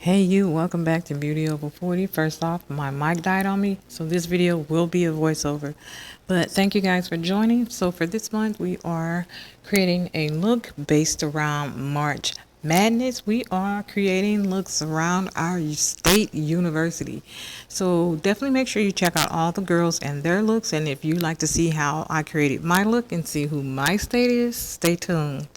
Hey you, welcome back to Beauty Over 40. First off, my mic died on me, so this video will be a voiceover. But thank you guys for joining. So for this month, we are creating a look based around March Madness. We are creating looks around our state university. So definitely make sure you check out all the girls and their looks. And if you like to see how I created my look and see who my state is, stay tuned.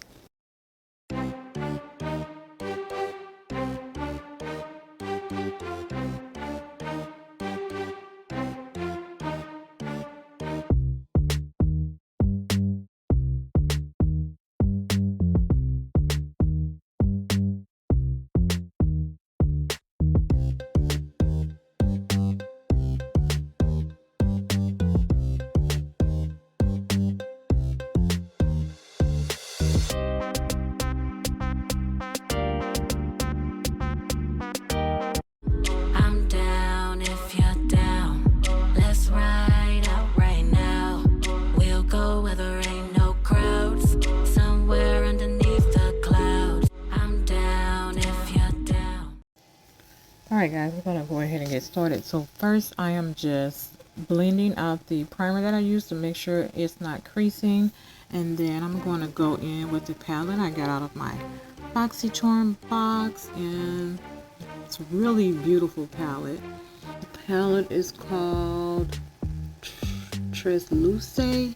Alright guys, we're going to go ahead and get started. So first I am just blending out the primer that I used to make sure it's not creasing. And then I'm going to go in with the palette I got out of my BoxyCharm box. And it's a really beautiful palette. The palette is called Transluce.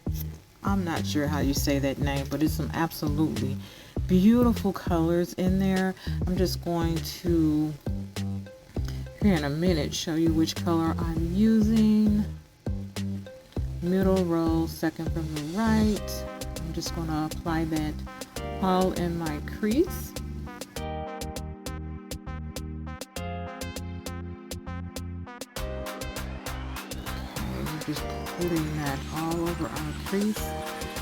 I'm not sure how you say that name, but it's some absolutely beautiful colors in there. I'm just going to here in a minute show you which color I'm using. Middle row, second from the right. I'm just going to apply that all in my crease. Okay, just putting that all over our crease.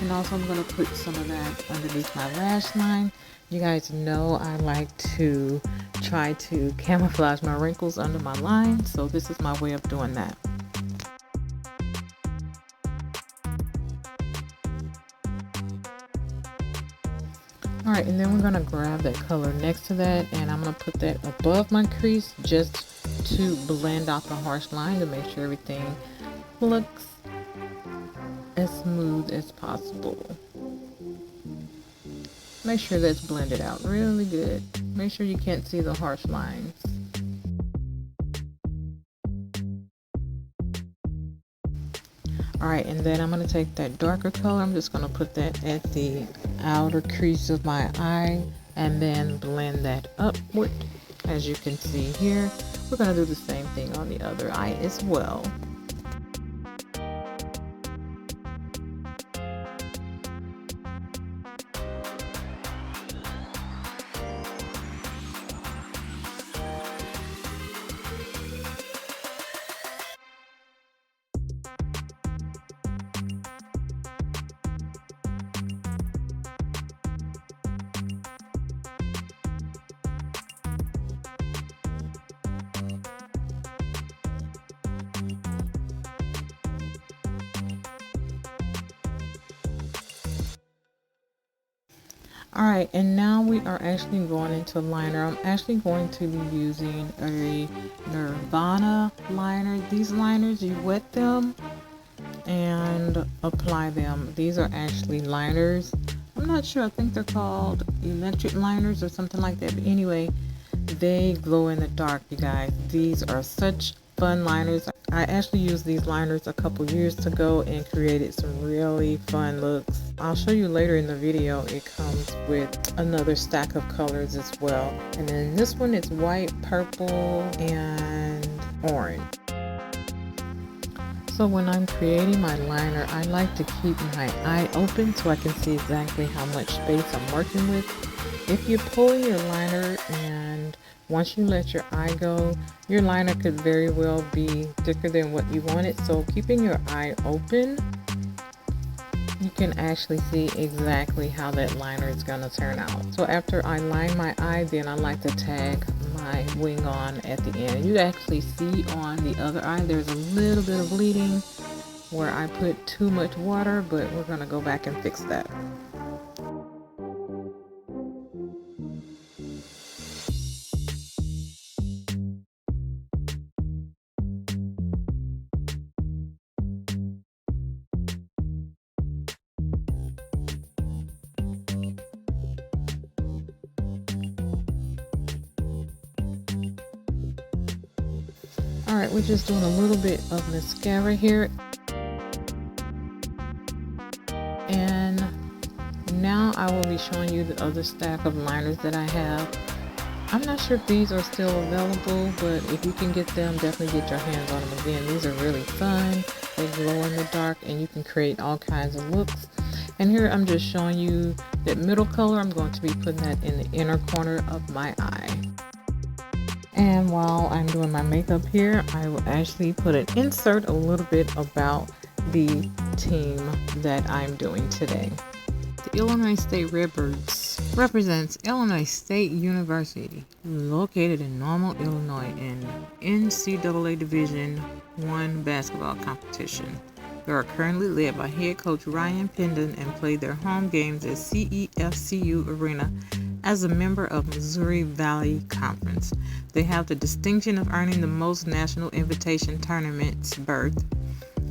And also I'm going to put some of that underneath my lash line. You guys know I like to try to camouflage my wrinkles under my line, so this is my way of doing that. Alright, and then we're going to grab that color next to that, and I'm going to put that above my crease just to blend out the harsh line to make sure everything looks as smooth as possible. Make sure that's blended out really good. Make sure you can't see the harsh lines. Alright, and then I'm going to take that darker color. I'm just going to put that at the outer crease of my eye and then blend that upward. As you can see here, we're going to do the same thing on the other eye as well. Alright, and now we are actually going into liner. I'm actually going to be using a Nirvana liner. These liners, you wet them and apply them. These are actually liners. I'm not sure, I think they're called electric liners or something like that. But anyway, they glow in the dark, you guys. These are such fun liners. I actually used these liners a couple years ago and created some really fun looks. I'll show you later in the video. It comes with another stack of colors as well. And then this one is white, purple, and orange. So when I'm creating my liner, I like to keep my eye open so I can see exactly how much space I'm working with. If you're pulling your liner and once you let your eye go, your liner could very well be thicker than what you wanted. So keeping your eye open, you can actually see exactly how that liner is going to turn out. So after I line my eye, then I like to tag my wing on at the end. You actually see on the other eye, there's a little bit of bleeding where I put too much water, but we're going to go back and fix that. Alright, we're just doing a little bit of mascara here. And now I will be showing you the other stack of liners that I have. I'm not sure if these are still available, but if you can get them, definitely get your hands on them. Again, these are really fun. They glow in the dark and you can create all kinds of looks. And here I'm just showing you that middle color. I'm going to be putting that in the inner corner of my eye. And while I'm doing my makeup here, I will actually insert a little bit about the team that I'm doing today. The Illinois State Redbirds represents Illinois State University, located in Normal, Illinois, in NCAA Division I basketball competition. They are currently led by head coach Ryan Pendon and play their home games at CEFCU Arena as a member of Missouri Valley Conference. They have the distinction of earning the most national invitation tournaments berth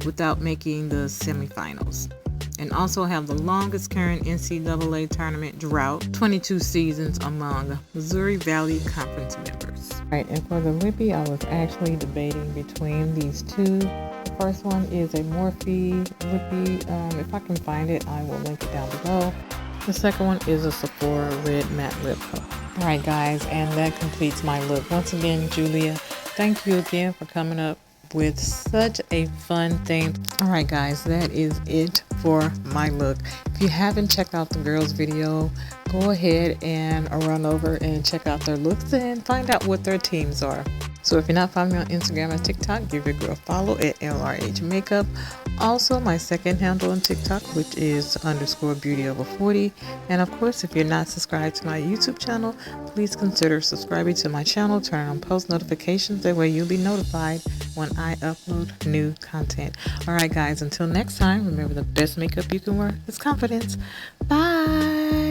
without making the semifinals, and also have the longest current NCAA tournament drought, 22 seasons among Missouri Valley Conference members. Right, and for the LIPPIE, I was actually debating between these two. The first one is a Morphe LIPPIE. If I can find it, I will link it down below. The second one is a SEPHORA Red Matte Lip Color. Alright guys, and that completes my look. Once again, Julia, thank you again for coming up with such a fun theme. Alright guys, that is it for my look. If you haven't checked out the girls video, go ahead and run over and check out their looks and find out what their teams are. So if you're not following me on Instagram or TikTok, give your girl a follow at LRH Makeup. Also, my second handle on TikTok, which is _beauty over40. And of course, if you're not subscribed to my YouTube channel, please consider subscribing to my channel, turn on post notifications. That way you'll be notified when I upload new content. Alright guys, until next time, remember the best makeup you can wear is confidence. Bye!